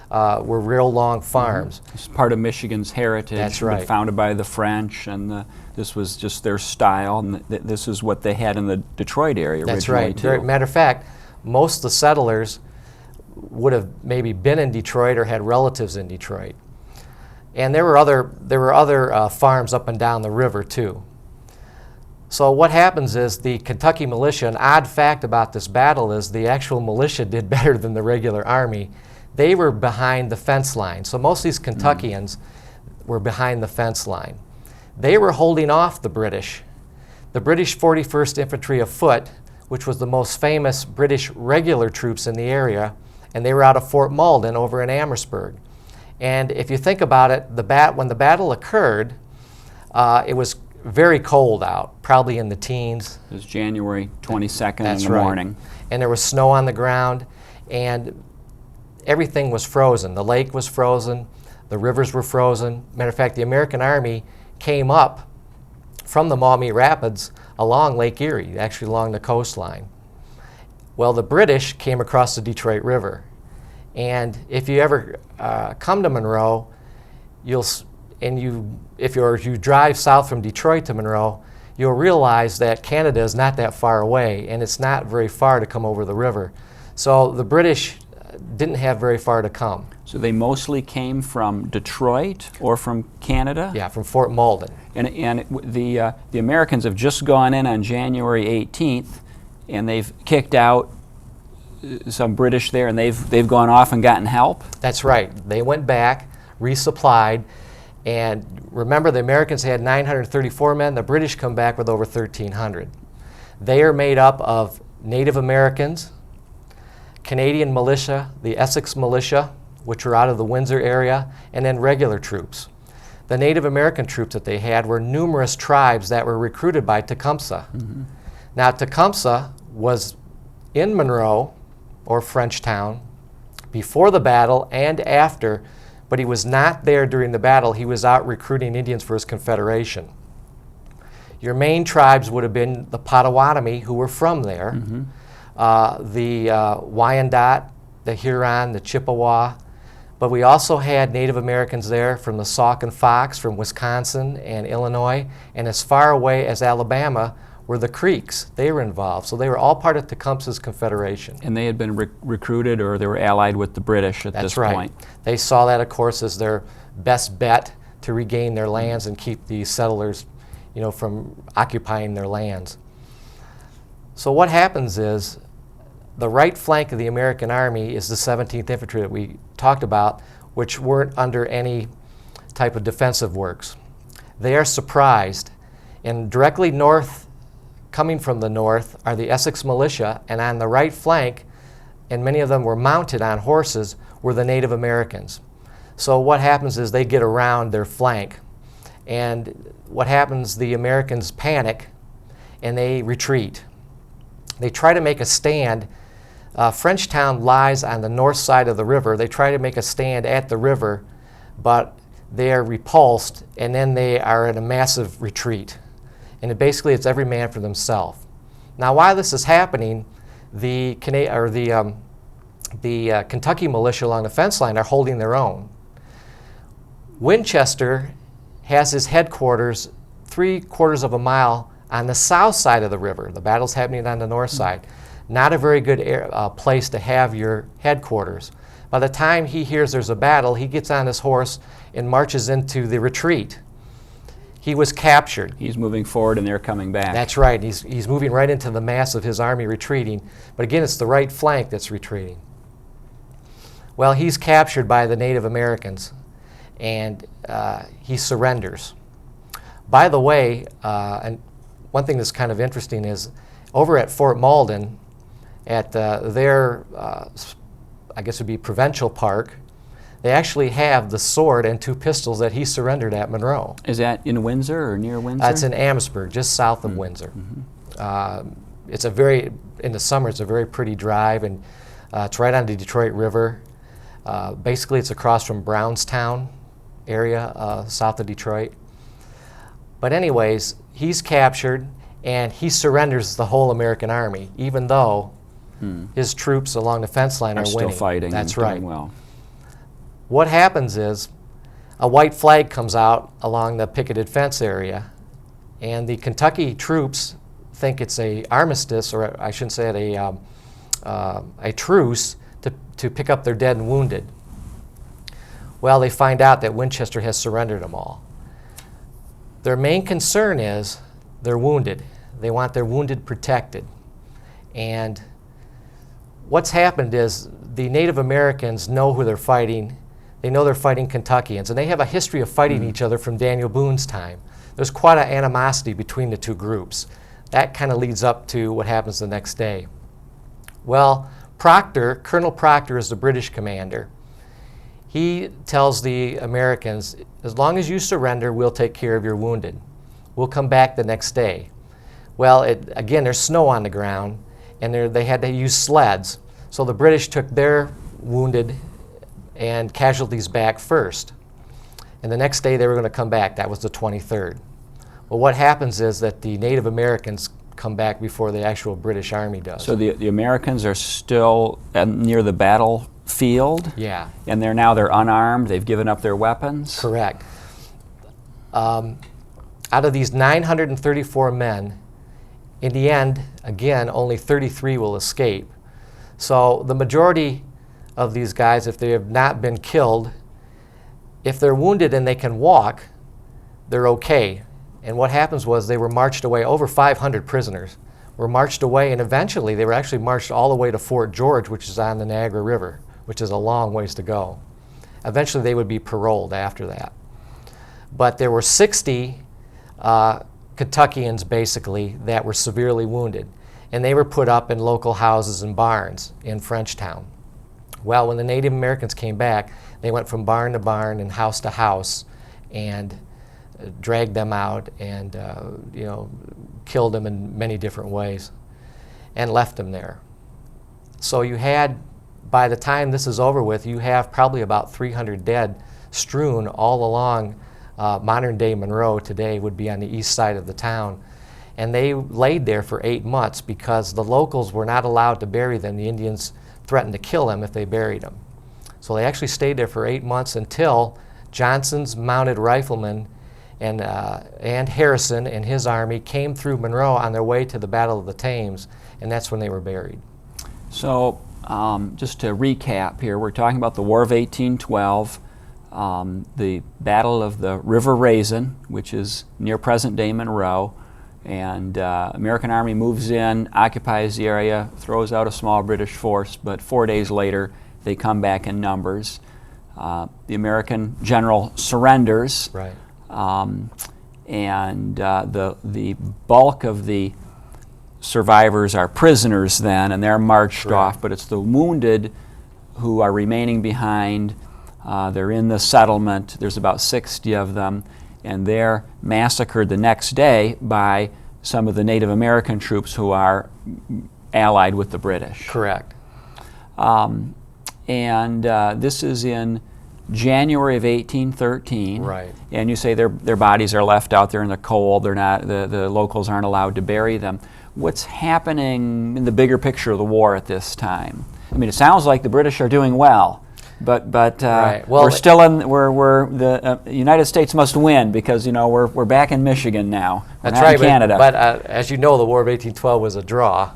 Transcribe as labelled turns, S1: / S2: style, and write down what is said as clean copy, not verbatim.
S1: were real long farms.
S2: It's part of Michigan's heritage.
S1: That's right.
S2: Founded by the French, and this was just their style, and this is what they had in the Detroit area originally.
S1: That's right.
S2: Too.
S1: Matter of fact, most of the settlers would have maybe been in Detroit or had relatives in Detroit. And there were other farms up and down the river too. So what happens is the Kentucky militia, an odd fact about this battle is the actual militia did better than the regular army. They were behind the fence line. So most of these Kentuckians were behind the fence line. They were holding off the British. The British 41st Infantry of Foot, which was the most famous British regular troops in the area, and they were out of Fort Malden over in Amherstburg. And if you think about it, when the battle occurred, it was very cold out, probably in the teens.
S2: It was January 22nd
S1: That's
S2: in the
S1: right.
S2: morning.
S1: And there was snow on the ground, and everything was frozen. The lake was frozen, the rivers were frozen. Matter of fact, the American Army came up from the Maumee Rapids along Lake Erie, actually along the coastline. Well, the British came across the Detroit River. And if you ever come to Monroe, if you drive south from Detroit to Monroe, you'll realize that Canada is not that far away, and it's not very far to come over the river. So the British didn't have very far to come.
S2: So they mostly came from Detroit or from Canada?
S1: Yeah, from Fort Malden.
S2: And the Americans have just gone in on January 18th, and they've kicked out some British there, and they've gone off and gotten help?
S1: That's right. They went back, resupplied, and remember the Americans had 934 men, the British come back with over 1,300. They are made up of Native Americans, Canadian militia, the Essex militia, which were out of the Windsor area, and then regular troops. The Native American troops that they had were numerous tribes that were recruited by Tecumseh. Mm-hmm. Now Tecumseh was in Monroe, or Frenchtown, before the battle and after, but he was not there during the battle. He was out recruiting Indians for his Confederation. Your main tribes would have been the Potawatomi, who were from there, the Wyandot, the Huron, the Chippewa, but we also had Native Americans there from the Sauk and Fox, from Wisconsin and Illinois, and as far away as Alabama were the Creeks. They were involved. So they were all part of Tecumseh's Confederation.
S2: And they had been recruited, or they were allied with the British at this point.
S1: That's right. They saw that, of course, as their best bet to regain their lands and keep the settlers, from occupying their lands. So what happens is the right flank of the American Army is the 17th Infantry that we talked about, which weren't under any type of defensive works. They are surprised, and directly north, coming from the north, are the Essex militia, and on the right flank, and many of them were mounted on horses, were the Native Americans. So what happens is they get around their flank, and what happens, the Americans panic and they retreat. They try to make a stand. Frenchtown lies on the north side of the river. They try to make a stand at the river, but they are repulsed, and then they are in a massive retreat. And basically it's every man for themselves. Now while this is happening, the Kentucky militia along the fence line are holding their own. Winchester has his headquarters 3/4 of a mile on the south side of the river. The battle's happening on the north side. Not a very good place to have your headquarters. By the time he hears there's a battle, he gets on his horse and marches into the retreat. He was captured.
S2: He's moving forward and they're coming back.
S1: That's right. He's moving right into the mass of his army retreating. But again, it's the right flank that's retreating. Well, he's captured by the Native Americans, and he surrenders. By the way, and one thing that's kind of interesting is over at Fort Malden, at their, I guess it would be Provincial Park, they actually have the sword and 2 pistols that he surrendered at Monroe.
S2: Is that in Windsor or near Windsor?
S1: It's in Amherstburg, just south of Windsor. Mm-hmm. It's in the summer, it's a very pretty drive, and it's right on the Detroit River. Basically, it's across from Brownstown area, south of Detroit. But anyways, he's captured, and he surrenders the whole American army, even though his troops along the fence line are winning.
S2: Still fighting.
S1: That's
S2: and
S1: right.
S2: doing well.
S1: what happens is a white flag comes out along the picketed fence area, and the Kentucky troops think it's a armistice, or I shouldn't say it, a truce to pick up their dead and wounded. Well, they find out that Winchester has surrendered them all. Their main concern is they're wounded. They want their wounded protected. And what's happened is the Native Americans know who they're fighting. They know they're fighting Kentuckians, and they have a history of fighting each other from Daniel Boone's time. There's quite an animosity between the two groups. That kind of leads up to what happens the next day. Well, Colonel Proctor is the British commander. He tells the Americans, as long as you surrender, we'll take care of your wounded. We'll come back the next day. Well, again, there's snow on the ground, and they had to use sleds. So the British took their wounded and casualties back first. And the next day they were going to come back. That was the 23rd. Well, what happens is that the Native Americans come back before the actual British Army does.
S2: So the Americans are still near the battlefield?
S1: Yeah.
S2: And they're unarmed, they've given up their weapons?
S1: Correct. Out of these 934 men, in the end, again, only 33 will escape. So the majority of these guys, if they have not been killed, if they're wounded and they can walk, they're okay. And what happens was they were marched away. Over 500 prisoners were marched away, and eventually they were actually marched all the way to Fort George, which is on the Niagara River, which is a long ways to go. Eventually they would be paroled after that. But there were 60 Kentuckians, basically, that were severely wounded, and they were put up in local houses and barns in Frenchtown. Well, when the Native Americans came back, they went from barn to barn and house to house and dragged them out and killed them in many different ways and left them there. So you had, by the time this is over with, you have probably about 300 dead strewn all along modern-day Monroe. Today would be on the east side of the town. And they laid there for 8 months because the locals were not allowed to bury them. The Indians threatened to kill them if they buried them. So they actually stayed there for 8 months until Johnson's mounted riflemen and Harrison and his army came through Monroe on their way to the Battle of the Thames, and that's when they were buried.
S2: So just to recap here, we're talking about the War of 1812, the Battle of the River Raisin, which is near present-day Monroe, and American Army moves in, occupies the area, throws out a small British force, but 4 days later they come back in numbers. The American general surrenders.
S1: Right.
S2: And the bulk of the survivors are prisoners then, and they're marched off, but it's the wounded who are remaining behind. They're in the settlement. There's about 60 of them, and they're massacred the next day by some of the Native American troops who are allied with the British.
S1: Correct.
S2: And this is in January of 1813,
S1: right?
S2: And you say their bodies are left out there in the cold. They're not, the locals aren't allowed to bury them. What's happening in the bigger picture of the war at this time? I mean, it sounds like the British are doing well, but
S1: right. Well,
S2: we're still in. The United States must win because we're back in Michigan now.
S1: That's
S2: not
S1: right,
S2: in Canada.
S1: But as you know, the War of 1812 was a draw.